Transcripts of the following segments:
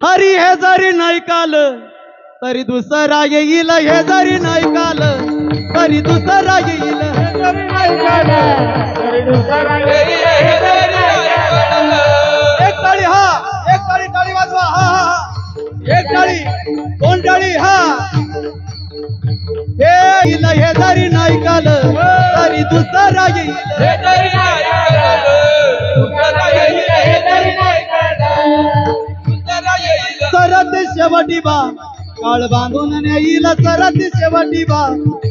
हरी हे जरी नाही काल तरी दुसरा येईल, हे जरी नाही काल तरी दुसरा येईल, हे जरी नाही काल तरी दुसरा येईल, हे जरी नाही काल. एक टाळी, हा एक टाळी, टाळी वाजवा, हा हा एक टाळी, दोन टाळी, हा हे येईल, हे जरी नाही काल तरी दुसरा येईल, हे जरी नाही काल दुसरा येईल, हे जरी नाही काल दुसरा येईल. सरत शेवटी बा काळ बांधून नेईल, सरत शेवटी बा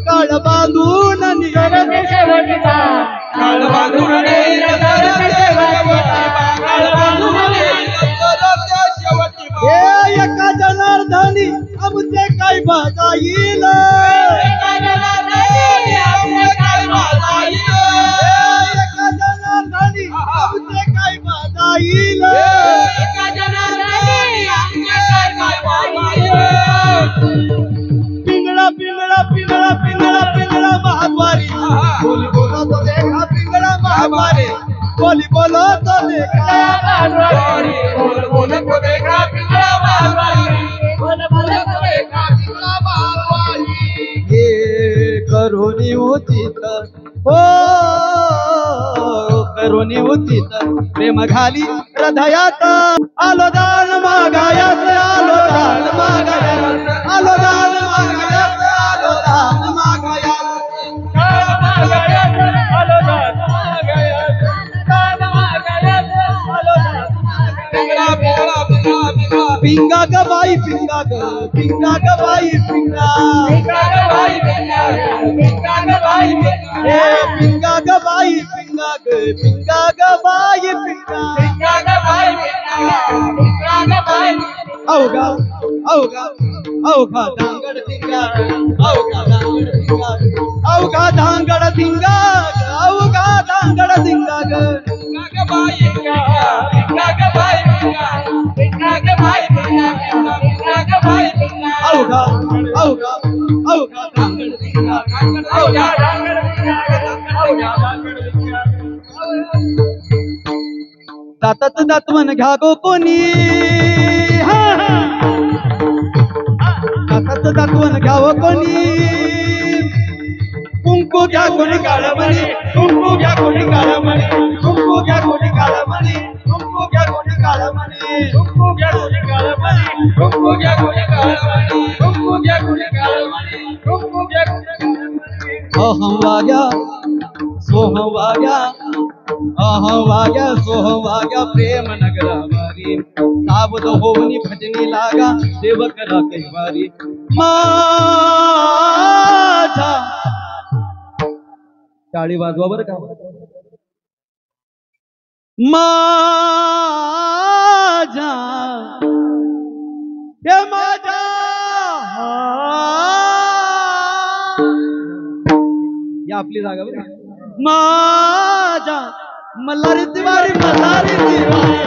काळ बांधून नेईल, सरत शेवटी बा काळ बांधून नेईल, सरत शेवटी बा काळ बांधून नेईल, सरत शेवटी बा. हे एका जनार्दनी आमचे काय बाधा येईल, एका जनार्दनी आमचे काय बाधा येईल, एका जनार्दनी आमचे काय बाधा येईल, एका जनार्दनी आमचे काय बाधा येईल. पिंगळा पिंगळा पिंगळा पिंगळा पिंगळा महाद्वारी बोली बोलो तो देखा, पिंगळा महाद्वारी बोली बोलो तो देखा, महाद्वारी बोल बोल तो देखा, पिंगळा महाद्वारी बोल बोल तो देखा, पिंगळा महाद्वारी. हे करुणी उचित हो करुणी उचित प्रेम घाली हृदयात, आलो दान मागायात, आलो दान मागायात, आलो दान मागायात, आलो दान मागायात, दान मागायात, आलो दान मागायात, दान मागायात, आलो दान मागायात. पिंगा पिंगा पिंगा पिंगा ग बाई, पिंगा ग पिंगा ग बाई, पिंगा पिंगा ग बाई, पिंगा पिंगा ग बाई, हे पिंगा ग बाई, पिंगा ग पिंगा ग बाई, पिंगा पिंगा ग बाई, पिंगा ग बाई. अवघा अवघा अवघा धांगड धिंगा, अवघा धांगड धिंगा, अवघा धांगड धिंगा, अवघा धांगड धिंगा ग, पिंगा ग बाई, पिंगा ग बाई, पिंगा ग बाई, पिंगा ग बाई, अवघा अवघा अवघा धांगड धिंगा, अवघा धांगड धिंगा, अवघा धांगड धिंगा. दातात दातवन घ्या गो कोणी, दातात दातवन घ्यावं कोणी, कुंकू घ्या कोणी काळमणी, कुंकू घ्या कोणी काळमणी, कुंकू घ्या कोणी काळमणी, कुंकू घ्या कोणी काळमणी, कुंकू घ्या कोणी काळमणी, कुंकू घ्या कोणी काळमणी, कुंकू घ्या कोणी काळमणी, कुंकू घ्या कोणी काळमणी. अहं वाग्या सोहं वाग्या, अहं वाग्या सोहं वाग्या प्रेम नगरावारी, सावध होऊनी भजनी लागा सेवक कैवारी. माझा टाळी वाजवा बरं का. माझा हे माझा या आपली जागा बरं. माझा मल्हारी तिवारी, मल्हारी तिवारी.